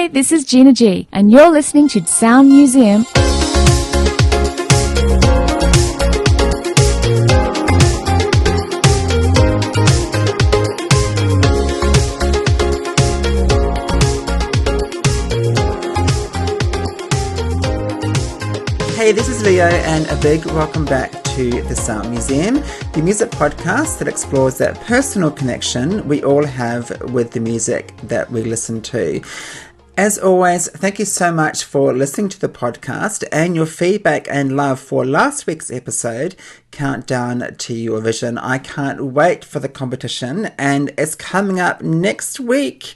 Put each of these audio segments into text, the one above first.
Hey, this is Gina G, and you're listening to Sound Museum. Hey, this is Leo, and a big welcome back to the Sound Museum, the music podcast that explores that personal connection we all have with the music that we listen to. As always, thank you so much for listening to the podcast and your feedback and love for last week's episode, Countdown to Eurovision. I can't wait for the competition, and it's coming up next week.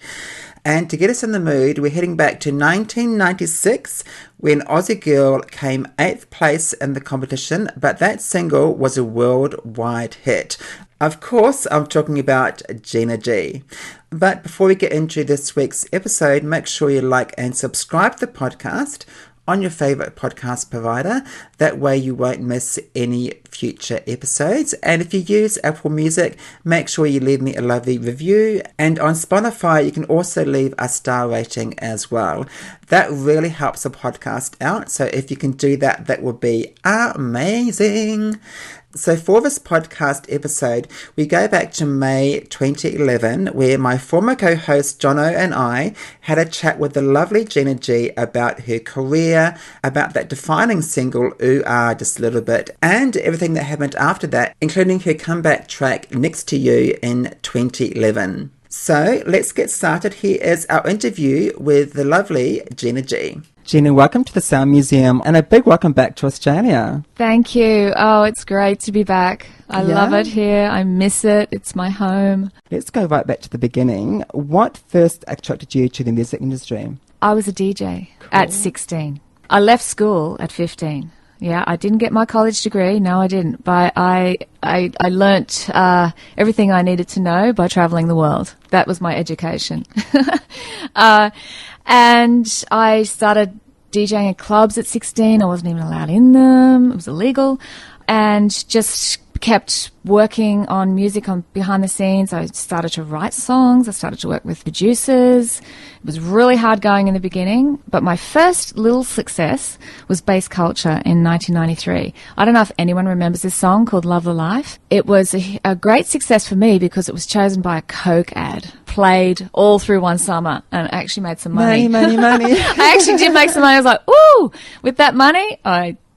And to get us in the mood, we're heading back to 1996 when Aussie Girl came 8th place in the competition, but that single was a worldwide hit. Of course, I'm talking about Gina G. But before we get into this week's episode, make sure you like and subscribe to the podcast on your favourite podcast provider. That way you won't miss any future episodes. And if you use Apple Music, make sure you leave me a lovely review. And on Spotify, you can also leave a star rating as well. That really helps the podcast out. So if you can do that, that would be amazing. So for this podcast episode, we go back to May 2011, where my former co-host Jono and I had a chat with the lovely Gina G about her career, about that defining single, Ooh Ah, Just a Little Bit, and everything that happened after that, including her comeback track, Next to You, in 2011. So let's get started. Here is our interview with the lovely Gina G. Gina, welcome to the Sound Museum, and a big welcome back to Australia. Thank you. Oh, it's great to be back. I love it here. I miss it. It's my home. Let's go right back to the beginning. What first attracted you to the music industry? I was a DJ at 16. I left school at 15. Yeah, I didn't get my college degree. No, I didn't. But I learnt everything I needed to know by travelling the world. That was my education. And I started DJing at clubs at 16. I wasn't even allowed in them. It was illegal. And just kept working on music on behind the scenes. I started to write songs. I started to work with producers. It was really hard going in the beginning, but my first little success was Bass Culture in 1993. I don't know if anyone remembers this song called Love the Life. It was a great success for me because it was chosen by a Coke ad, played all through one summer, and actually made some money. Money. I actually did make some money. I was like, ooh, with that money,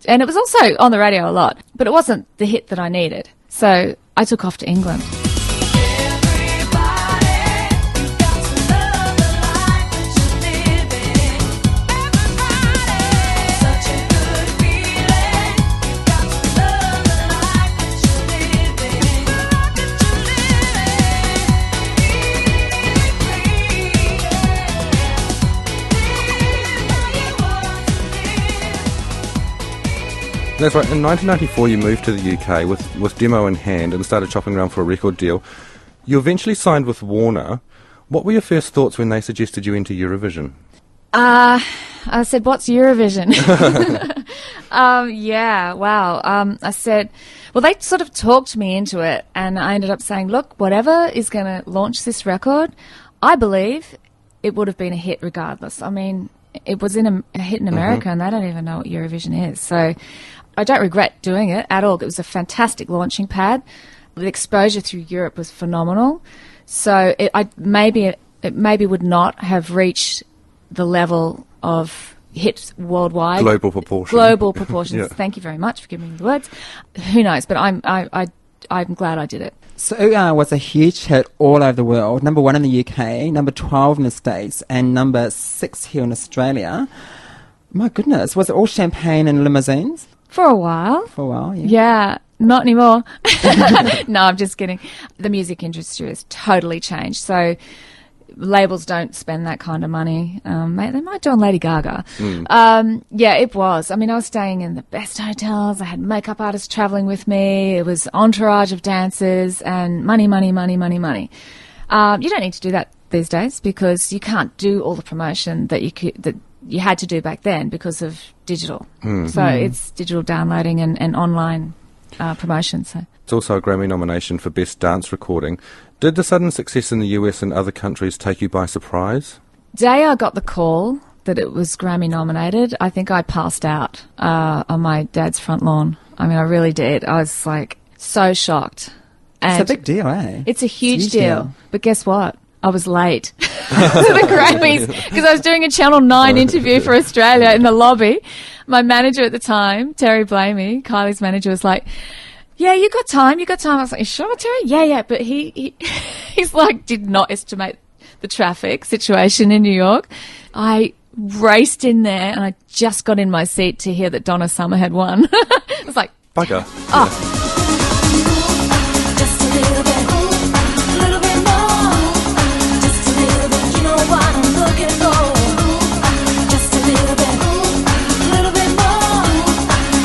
and it was also on the radio a lot, but it wasn't the hit that I needed. So I took off to England. That's right. In 1994, you moved to the UK with demo in hand and started shopping around for a record deal. You eventually signed with Warner. What were your first thoughts when they suggested you enter Eurovision? I said, what's Eurovision? I said, well, they sort of talked me into it, and I ended up saying, look, whatever is going to launch this record, I believe it would have been a hit regardless. I mean, it was a hit in America, and they don't even know what Eurovision is. So I don't regret doing it at all. It was a fantastic launching pad. The exposure through Europe was phenomenal. So it maybe would not have reached the level of hits worldwide. Global proportions. Yeah. Thank you very much for giving me the words. Who knows? But I'm glad I did it. So Ooh Ah was a huge hit all over the world. Number 1 in the UK, number 12 in the States, and number 6 here in Australia. My goodness, was it all champagne and limousines? For a while. Yeah. Yeah, not anymore. No, I'm just kidding. The music industry has totally changed. So labels don't spend that kind of money. They might do on Lady Gaga. Yeah, it was. I mean, I was staying in the best hotels. I had makeup artists traveling with me. It was entourage of dancers and money. You don't need to do that these days because you can't do all the promotion that you had to do back then because of digital. So it's digital downloading and online promotion. So it's also a Grammy nomination for Best Dance Recording. Did the sudden success in the US and other countries take you by surprise? day I got the call that it was Grammy nominated, I think I passed out on my dad's front lawn. I mean, I really did. I was like so shocked. And it's a big deal, eh? It's a huge deal. But guess what? I was late to the Grammys because I was doing a Channel 9 interview for Australia in the lobby. My manager at the time, Terry Blamey, Kylie's manager, was like, yeah, you got time. I was like, you sure, Terry? Yeah. But he's like, did not estimate the traffic situation in New York. I raced in there and I just got in my seat to hear that Donna Summer had won. I was like, bugger. Oh. Just a little bit more. Just a little bit, you know what I'm looking for. Just a little bit more.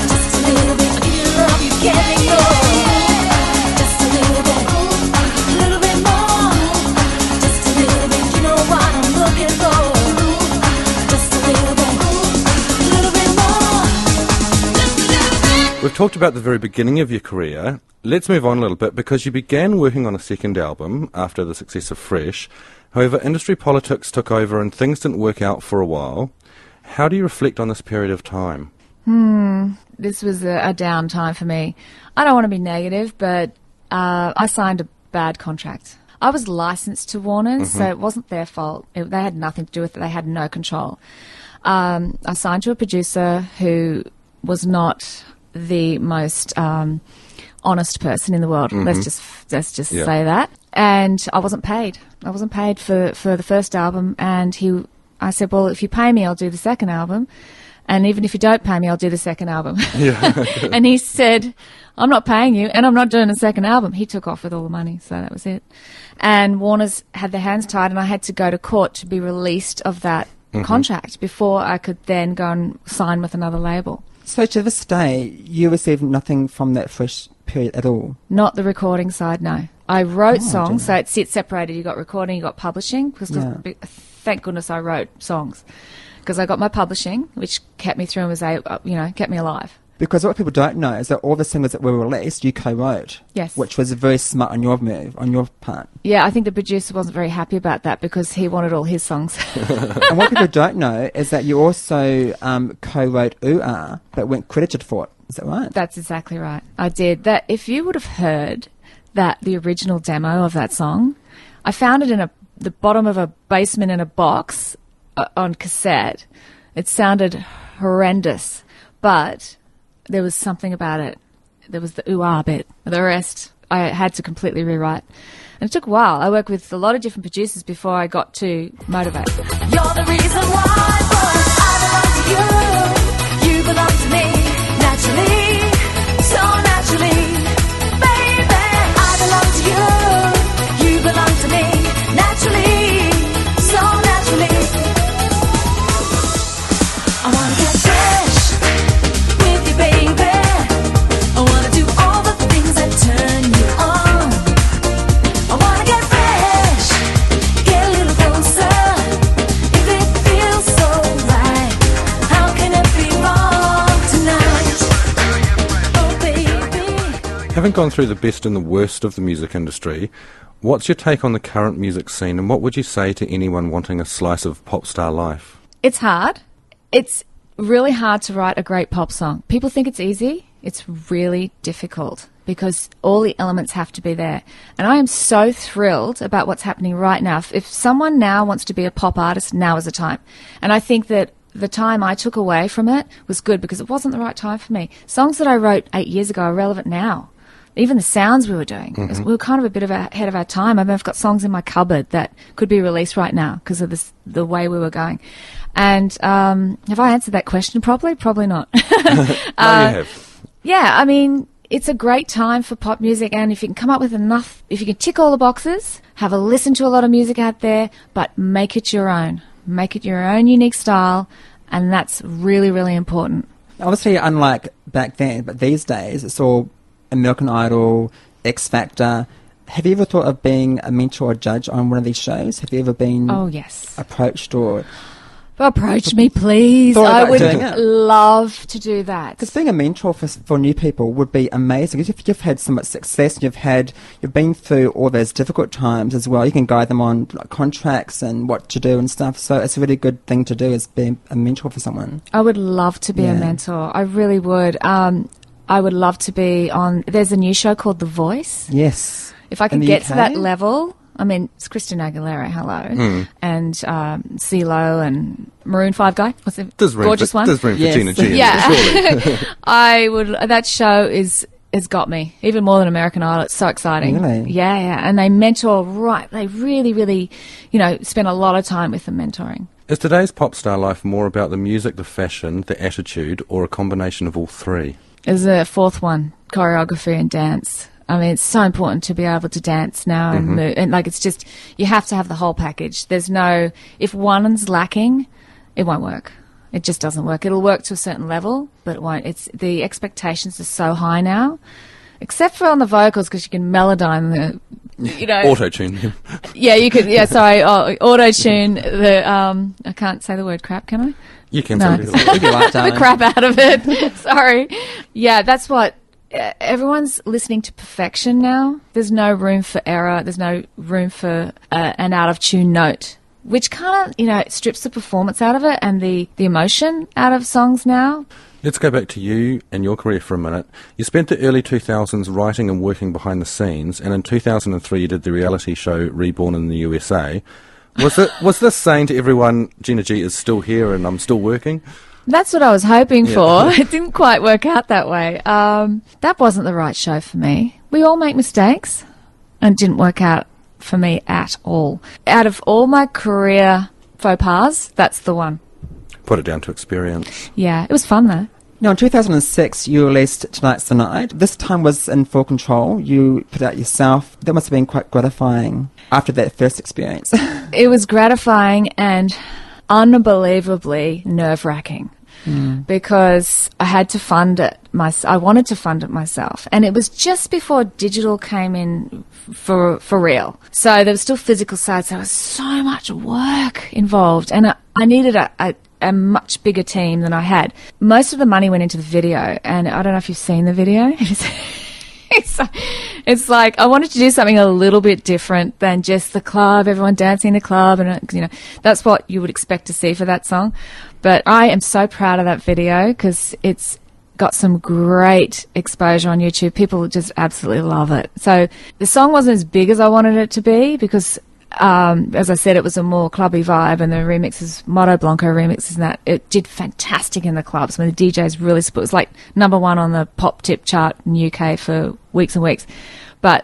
Just a little bit, I give you love you can't ignore. Just a little bit more. Just a little bit, you know what I'm looking for. Just a little bit more. We've talked about the very beginning of your career. Let's move on a little bit because you began working on a second album after the success of Fresh. However, industry politics took over and things didn't work out for a while. How do you reflect on this period of time? This was a down time for me. I don't want to be negative, but I signed a bad contract. I was licensed to Warner's, so it wasn't their fault. They had nothing to do with it. They had no control. I signed to a producer who was not the most honest person in the world. Let's just say that. And I wasn't paid. I wasn't paid for the first album. And I said, well, if you pay me, I'll do the second album. And even if you don't pay me, I'll do the second album. And he said, I'm not paying you and I'm not doing a second album. He took off with all the money. So that was it. And Warner's had their hands tied and I had to go to court to be released of that contract before I could then go and sign with another label. So to this day, you received nothing from that Fresh period at all? Not the recording side, no. I wrote songs, so it's separated. You got recording, you got publishing. Because thank goodness I wrote songs, because I got my publishing, which kept me through and was kept me alive. Because what people don't know is that all the singles that were released, you co-wrote. Yes. Which was very smart on your part. Yeah, I think the producer wasn't very happy about that because he wanted all his songs. And what people don't know is that you also co-wrote Ooh Ah, but weren't credited for it. Is that right? That's exactly right. I did. That. If you would have heard the original demo of that song, I found it in the bottom of a basement in a box on cassette. It sounded horrendous, but there was something about it. There was the ooh-ah bit. The rest, I had to completely rewrite. And it took a while. I worked with a lot of different producers before I got to Motivate. You're the reason why, boy, I belong to you. You belong to me, naturally, so naturally. Baby, I belong to you. You belong to me, naturally, so naturally. I wanna get fresh with you, baby. I wanna do all the things that turn you on. I wanna get fresh, get a little closer. If it feels so right, how can it be wrong tonight? Oh, baby. Having gone through the best and the worst of the music industry, what's your take on the current music scene and what would you say to anyone wanting a slice of pop star life? It's hard. It's really hard to write a great pop song. People think it's easy. It's really difficult because all the elements have to be there. And I am so thrilled about what's happening right now. If someone now wants to be a pop artist, now is the time. And I think that the time I took away from it was good because it wasn't the right time for me. Songs that I wrote 8 years ago are relevant now. Even the sounds we were doing, we were kind of a bit ahead of our time. I mean, I've got songs in my cupboard that could be released right now because of the way we were going. And have I answered that question properly? Probably not. No, you have. Yeah, I mean, it's a great time for pop music, and if you can come up with enough, if you can tick all the boxes, have a listen to a lot of music out there, but make it your own. Make it your own unique style, and that's really, really important. Obviously, unlike back then, but these days, it's all American Idol, X Factor. Have you ever thought of being a mentor or judge on one of these shows? Have you ever been Oh, yes. approached or... Approach me, please. Thought I about would doing it. love to do that. Because being a mentor for new people would be amazing. If you've had so much success, you've been through all those difficult times as well. You can guide them on like, contracts and what to do and stuff. So it's a really good thing to do is be a mentor for someone. I would love to be a Yeah. mentor. I really would. I would love to be on. There's a new show called The Voice. Yes. If I In could the get UK? to that level, I mean, it's Christina Aguilera, hello, and CeeLo and Maroon 5 guy. What's the There's room gorgeous for, one? There's room for Yes. Gina G. Yeah. Surely. I would. That show has got me even more than American Idol. It's so exciting. Really? Yeah. And they mentor right. They really, really, spend a lot of time with the mentoring. Is today's pop star life more about the music, the fashion, the attitude, or a combination of all three? There's a fourth one: choreography and dance. I mean, it's so important to be able to dance now and move. And like, it's just, you have to have the whole package. There's no, if one's lacking, it won't work. It just doesn't work. It'll work to a certain level, but it won't. It's, the expectations are so high now, except for on the vocals, because you can melodyne the, Auto-tune them. yeah, you could, auto-tune the, I can't say the word crap, can I? You can No. say that. If you like, The darling. crap out of it. Sorry. Yeah, that's what everyone's listening to perfection now. There's no room for error. There's no room for an out of tune note, which kind of, strips the performance out of it and the emotion out of songs now. Let's go back to you and your career for a minute. You spent the early 2000s writing and working behind the scenes, and in 2003 you did the reality show Reborn in the USA. Was this saying to everyone, Gina G is still here and I'm still working? That's what I was hoping for. It didn't quite work out that way. That wasn't the right show for me. We all make mistakes, and it didn't work out for me at all. Out of all my career faux pas, that's the one. Put it down to experience. Yeah, it was fun though. Now, in 2006, you released Tonight's the Night. This time was in Full Control. You put out yourself. That must have been quite gratifying after that first experience. It was gratifying and unbelievably nerve-wracking because I had to fund it. I wanted to fund it myself, and it was just before digital came in for real. So there was still physical sides. There was so much work involved, and I needed a much bigger team than I had. Most of the money went into the video, and I don't know if you've seen the video. It's like I wanted to do something a little bit different than just the club, everyone dancing in the club, and that's what you would expect to see for that song. But I am so proud of that video because it's got some great exposure on YouTube. People just absolutely love it. So the song wasn't as big as I wanted it to be because, as I said, it was a more clubby vibe, and the remixes, Moto Blanco remixes, and that it did fantastic in the clubs. I mean, the DJs really support. It was like #1 on the pop tip chart in UK for weeks and weeks. But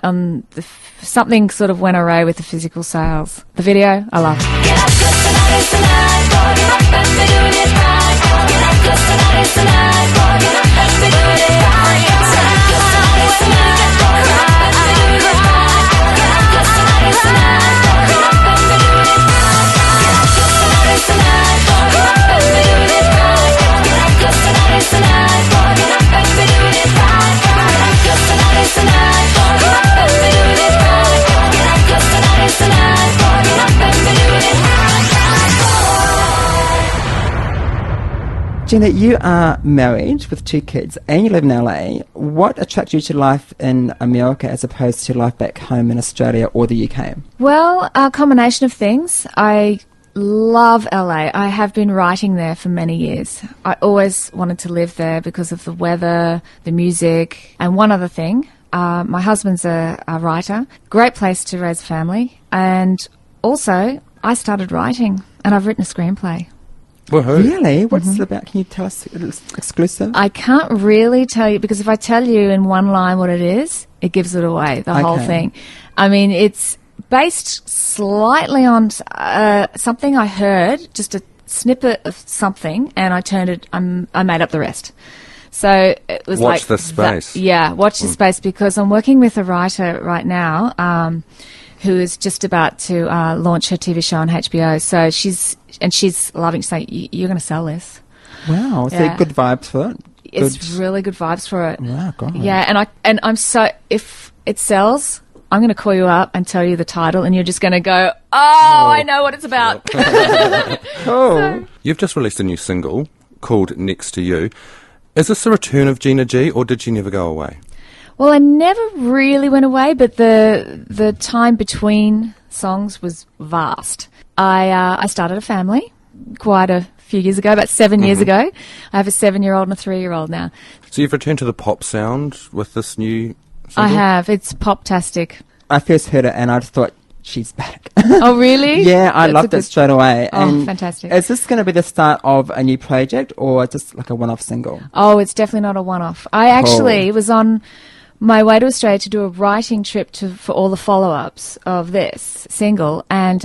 something sort of went awry with the physical sales. The video, I love. Get up, 'cause tonight is the night. Get up and be doing it right. Get up, 'cause tonight is the night. Get up and be doing it right. Get up, 'cause tonight is the night. Get up and be doing it right. Get up, 'cause tonight is the night. Get up and be doing it right. Get up, 'cause tonight is the night. Get up and be doing it right. Get up, 'cause tonight is the night. Get up and be doing it right. Get up, 'cause tonight is the night. Get up and be doing it right. Get up, 'cause tonight is the night. Get up and be doing it right. Gina, you are married with 2 kids and you live in LA. What attracted you to life in America as opposed to life back home in Australia or the UK? Well, a combination of things. I love LA. I have been writing there for many years. I always wanted to live there because of the weather, the music, and one other thing. My husband's a writer. Great place to raise a family. And also, I started writing, and I've written a screenplay. Woohoo. Really? What's it about? Can you tell us? It's exclusive? I can't really tell you, because if I tell you in one line what it is, it gives it away, the whole Okay. thing. I mean, it's based slightly on something I heard, just a snippet of something, and I made up the rest. So it was Watch like this space. watch this space, because I'm working with a writer right now who is just about to launch her TV show on HBO. So she's loving. She's saying, "You're going to sell this." Wow. So Yeah. good vibes for it? It's Good- really good vibes for it. Wow, God. Yeah, and I'm so, if it sells, I'm going to call you up and tell you the title, and you're just going to go, oh, I know what it's about. Cool. You've just released a new single called Next to You. Is this a return of Gina G, or did she never go away? Well, I never really went away, but the time between songs was vast. I started a family quite a few years ago, about 7 years ago. I have a 7-year-old and a 3-year-old now. So you've returned to the pop sound with this new single? I have. It's pop-tastic. I first heard it and I just thought, she's back. Oh, really? Yeah, I That's loved it straight away. Oh, And fantastic. Is this going to be the start of a new project or just like a one-off single? Oh, it's definitely not a one-off. I actually was on my way to Australia to do a writing trip for all the follow-ups of this single, and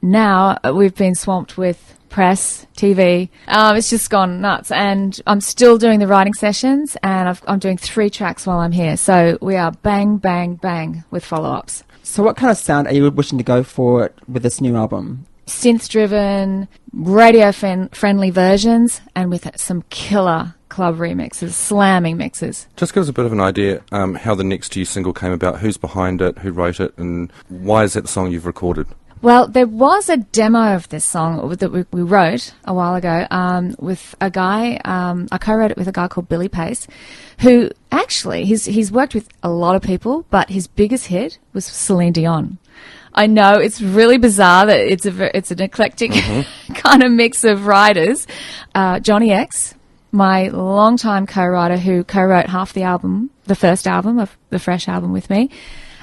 now we've been swamped with press, TV. It's just gone nuts, and I'm still doing the writing sessions, and I'm doing 3 tracks while I'm here. So we are bang, bang, bang with follow-ups. So what kind of sound are you wishing to go for with this new album? Synth-driven, radio-friendly versions, and with some killer club remixes, slamming mixes. Just give us a bit of an idea how the Next to You single came about, who's behind it, who wrote it, and why is that the song you've recorded? Well, there was a demo of this song that we wrote a while ago with a guy. I co-wrote it with a guy called Billy Pace, who actually he's worked with a lot of people, but his biggest hit was Celine Dion. I know it's really bizarre that it's an eclectic kind of mix of writers. Johnny X, my longtime co-writer, who co-wrote half the album, the first album of the Fresh album with me.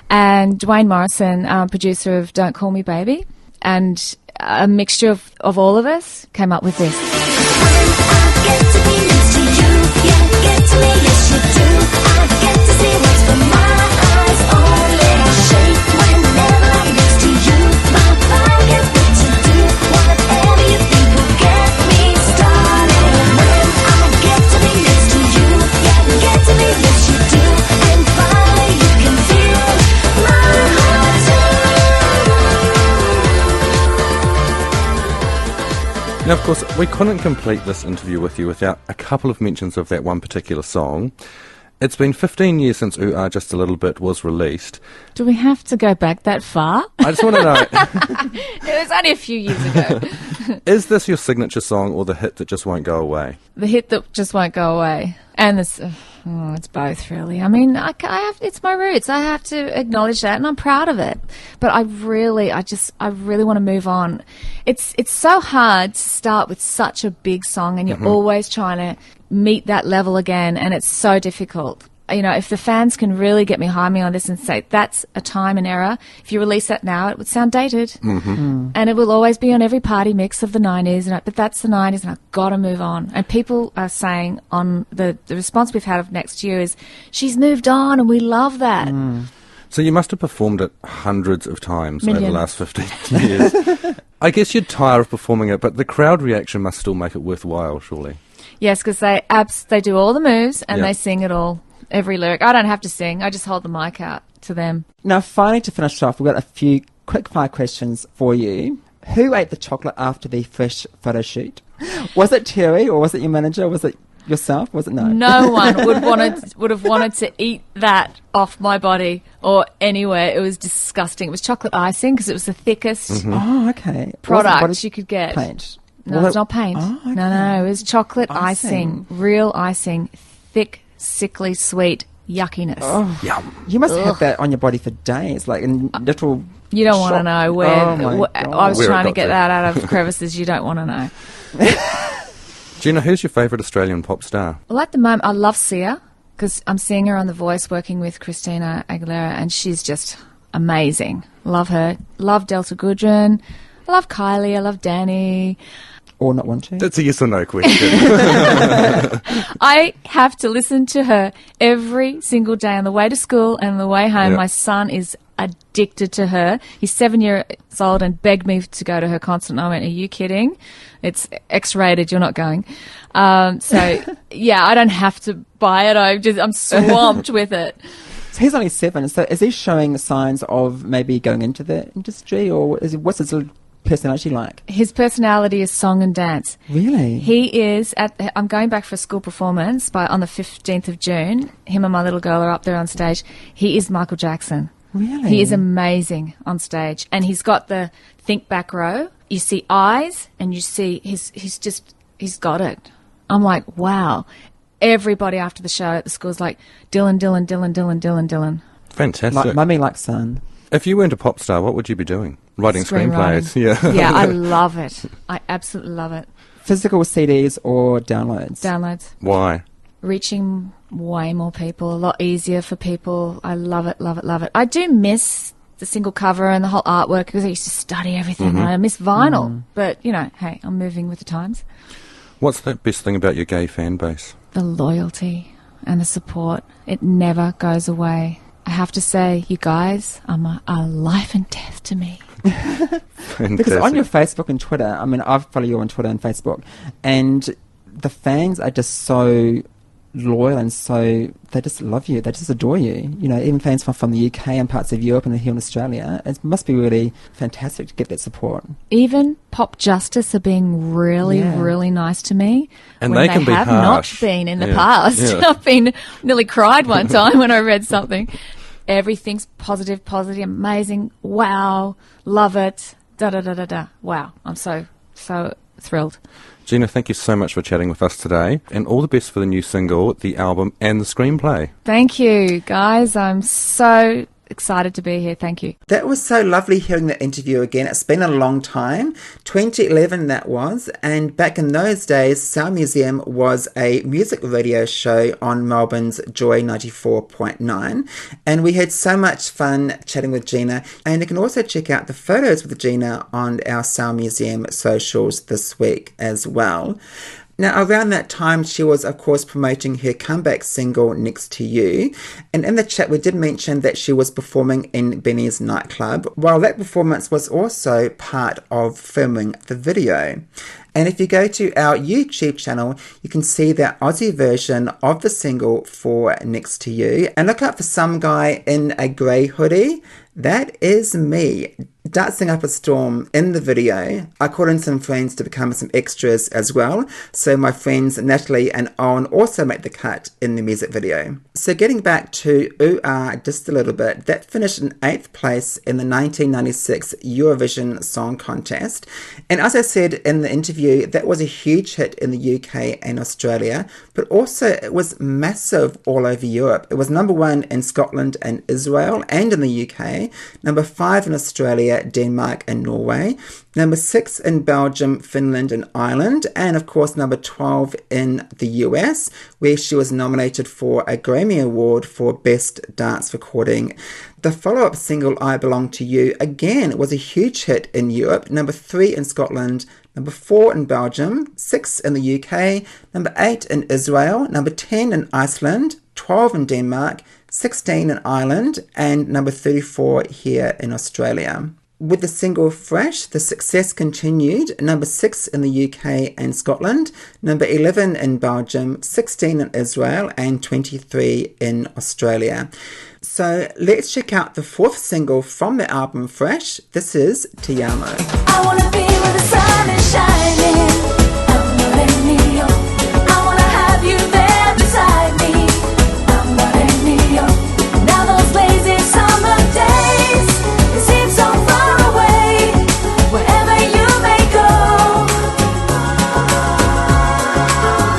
And Dwayne Morrison, producer of Don't Call Me Baby, and a mixture of all of us came up with this. Now, of course, we couldn't complete this interview with you without a couple of mentions of that one particular song. It's been 15 years since Ooh Ah Just a Little Bit was released. Do we have to go back that far? I just want to know, It was only a few years ago. is this your signature song or the hit that just won't go away? The hit that just won't go away. And this, it's both really. I mean, it's my roots. I have to acknowledge that, and I'm proud of it. But I really want to move on. It's so hard to start with such a big song, and you're always trying to meet that level again, and it's so difficult. You know, if the fans can really get behind me on this and say, that's a time and era, if you release that now, it would sound dated. And it will always be on every party mix of the 90s. But that's the 90s, and I've got to move on. And people are saying on the response we've had of Next Year is, she's moved on, and we love that. So you must have performed it hundreds of times over the Million. last 15 years. I guess you'd tire of performing it, but the crowd reaction must still make it worthwhile, surely. Yes, because they do all the moves, and Yeah. they sing it all. Every lyric. I don't have to sing. I just hold the mic out to them. Now, finally, to finish off, we've got a few quick-fire questions for you. Who ate the chocolate after the Fresh photo shoot? Was it Terry, or was it your manager? Was it yourself? Was it no? No one would have wanted to eat that off my body or anywhere. It was disgusting. It was chocolate icing because it was the thickest Oh, okay. product Was it you could get. paint? No, Was it's not paint. Oh, okay. No, it was chocolate Icing. icing, real icing, thick, sickly, sweet yuckiness. Oh, Yum. you must have that on your body for days, like in little... You don't want to shot- know where. Oh, my God. I was Where it trying to got get to. that out of crevices. You don't want to know. Gina, who's your favourite Australian pop star? Well, at the moment, I love Sia because I'm seeing her on The Voice working with Christina Aguilera, and she's just amazing. Love her. Love Delta Goodrun. I love Kylie. I love Danny. Or not want to? That's a yes or no question. I have to listen to her every single day on the way to school and on the way home. Yeah. My son is addicted to her. He's 7 years old and begged me to go to her concert. And I went, are you kidding? It's X-rated. You're not going. So, yeah, I don't have to buy it. I'm swamped with it. So he's only 7, so is he showing signs of maybe going into the industry, or what's his little personality like? His personality is song and dance. Really? He is I'm going back for a school performance on the 15th of June. Him and my little girl are up there on stage. He is Michael Jackson. Really? He is amazing on stage. And he's got the think back row. You see eyes and you see he's got it. I'm like, wow. Everybody after the show at the school's like, Dylan. Fantastic. Like mummy, like son. If you weren't a pop star, what would you be doing? Writing screenplays. Yeah. Yeah, I love it. I absolutely love it. Physical CDs or downloads? Downloads. Why? Reaching way more people, a lot easier for people. I love it. I do miss the single cover and the whole artwork because I used to study everything. And I miss vinyl. But, hey, I'm moving with the times. What's the best thing about your gay fan base? The loyalty and the support. It never goes away. I have to say, you guys are life and death to me. Because on your Facebook and Twitter, I mean, I follow you on Twitter and Facebook, and the fans are just so loyal and so, they just love you, they just adore you. Even fans from the UK and parts of Europe and here in Australia, it must be really fantastic to get that support. Even Pop Justice are being really, really nice to me. And when they can be have harsh. not been in the past. Yeah. I've been nearly cried one time when I read something. Everything's positive, amazing. Wow, love it. Da. Wow, I'm so thrilled. Gina, thank you so much for chatting with us today, and all the best for the new single, the album, and the screenplay. Thank you, guys. I'm so excited to be here. Thank you. That was so lovely hearing that interview again. It's been a long time. 2011 that was, and back in those days, Sound Museum was a music radio show on Melbourne's Joy 94.9, and we had so much fun chatting with Gina. And you can also check out the photos with Gina on our Sound Museum socials this week as well. Now, around that time, she was, of course, promoting her comeback single, Next to You. And in the chat, we did mention that she was performing in Benny's nightclub, while that performance was also part of filming the video. And if you go to our YouTube channel, you can see that Aussie version of the single for Next to You. And look out for some guy in a grey hoodie. That is me, dancing up a storm in the video. I called in some friends to become some extras as well. So my friends Natalie and Owen also make the cut in the music video. So getting back to Ooh Ah just a little bit, that finished in 8th place in the 1996 Eurovision Song Contest. And as I said in the interview, that was a huge hit in the UK and Australia, but also it was massive all over Europe. It was number 1 in Scotland and Israel and in the UK, number 5 in Australia, Denmark and Norway, number 6 in Belgium, Finland and Ireland, and of course number 12 in the US, where she was nominated for a Grammy Award for Best Dance Recording. The follow-up single, I Belong to You, again was a huge hit in Europe, number 3 in Scotland, number 4 in Belgium, 6 in the UK, number 8 in Israel, number 10 in Iceland, 12 in Denmark, 16 in Ireland, and number 34 here in Australia. With the single Fresh, the success continued, number 6 in the UK and Scotland, number 11 in Belgium, 16 in Israel, and 23 in Australia. So let's check out the 4th single from the album Fresh. This is Te Amo. I wanna be where the sun is shining. I'm not letting you. I wanna have you there beside me. I'm not letting you. Now those lazy summer days, they seem so far away. Wherever you may go,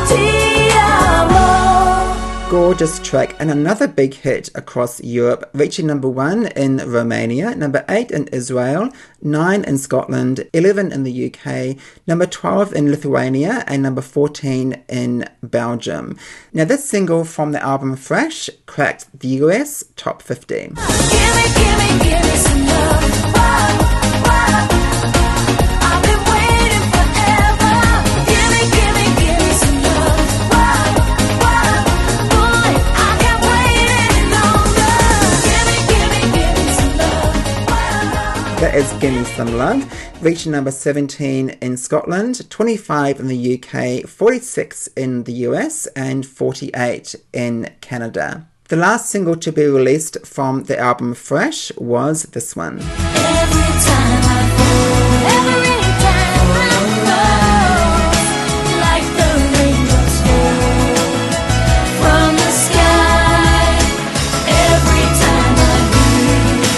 Te amo. Gorgeous track and another big hit across Europe, reaching number 1 in Romania, number 8 in Israel, 9 in Scotland, 11 in the UK, number 12 in Lithuania, and number 14 in Belgium. Now this single from the album Fresh cracked the US top 50. Give me some love. Wow, wow. I've been waiting forever. Give me some love. Wow, wow. Boy, I can't wait any longer. Give me some love. Wow. That is Gimme Some Love, reaching number 17 in Scotland, 25 in the UK, 46 in the US, and 48 in Canada. The last single to be released from the album Fresh was this one. Every time I fall, like the rainbows fall from the sky. Every time I breathe,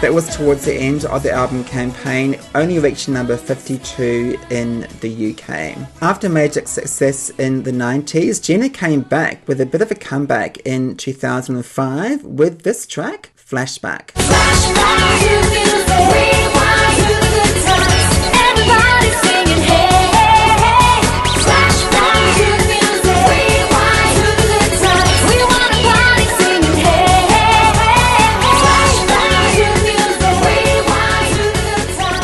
That was towards the end of the album campaign, only reaching number 52 in the UK. After major success in the 90s, Gina came back with a bit of a comeback in 2005 with this track, Flashback. Flashback to music, rewind to the good times. Everybody singing, hey, hey, hey. Flashback to music, rewind to the good times. We wanna party singing, hey, hey, hey. Flashback to music, rewind to the good times.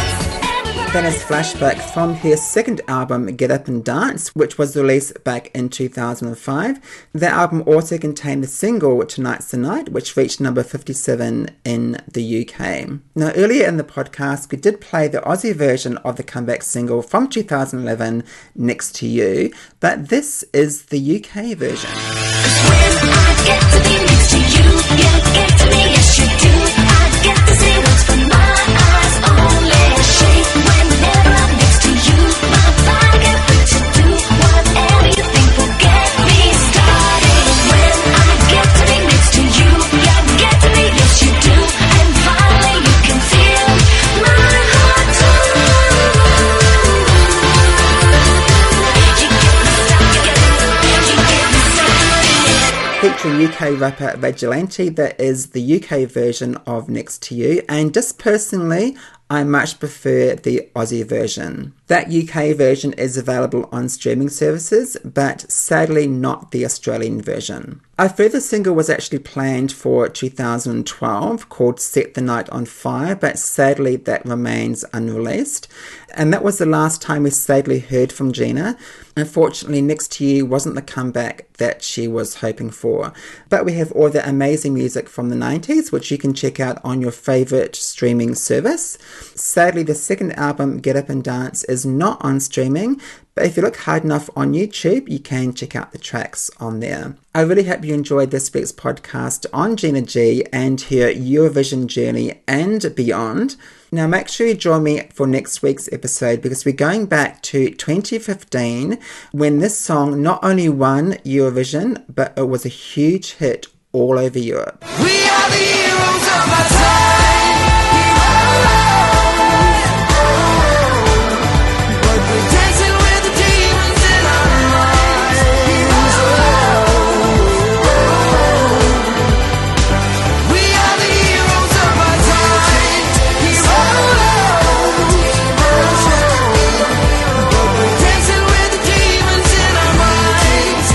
That is Flashback from her second album, Get Up and Dance, which was released back in 2005. The album also contained the single Tonight's the Night, which reached number 57 in the UK. Now, earlier in the podcast, we did play the Aussie version of the comeback single from 2011, Next to You, but this is the UK version. When I get to be next to you, you get to me, yes you do. I get to see what's from my eyes only. Shake whenever I'm next to you. My body got what to do. Whatever you think will get me started. When I get to be next to you, you get to me, yes you do. And finally you can feel my heart too. You get me started. You get me started. Featuring UK rapper Vigilante, that is the UK version of Next to You, and just personally, I much prefer the Aussie version. That UK version is available on streaming services, but sadly not the Australian version. A further single was actually planned for 2012 called Set the Night on Fire, but sadly that remains unreleased. And that was the last time we sadly heard from Gina. Unfortunately, Next to You wasn't the comeback that she was hoping for. But we have all the amazing music from the 90s, which you can check out on your favourite streaming service. Sadly, the second album, Get Up and Dance, is not on streaming, but if you look hard enough on YouTube, you can check out the tracks on there. I really hope you enjoyed this week's podcast on Gina G and her Eurovision journey and beyond. Now make sure you join me for next week's episode, because we're going back to 2015 when this song not only won Eurovision, but it was a huge hit all over Europe. We are the heroes of our time. But we're dancing with the demons in our minds. We are the heroes of our time. But we're dancing with the demons in our minds.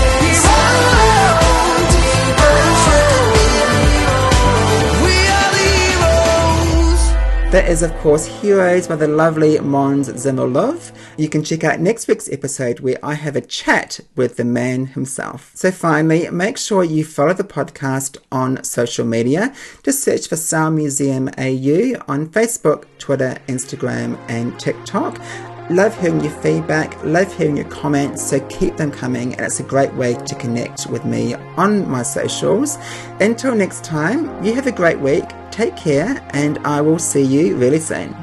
We are the heroes. That is, of course, Heroes by the lovely Mons Zimmerlov. You can check out next week's episode where I have a chat with the man himself. So finally, make sure you follow the podcast on social media. Just search for Sound Museum AU on Facebook, Twitter, Instagram and TikTok. Love hearing your feedback, love hearing your comments, so keep them coming, and it's a great way to connect with me on my socials. Until next time, you have a great week, take care, and I will see you really soon.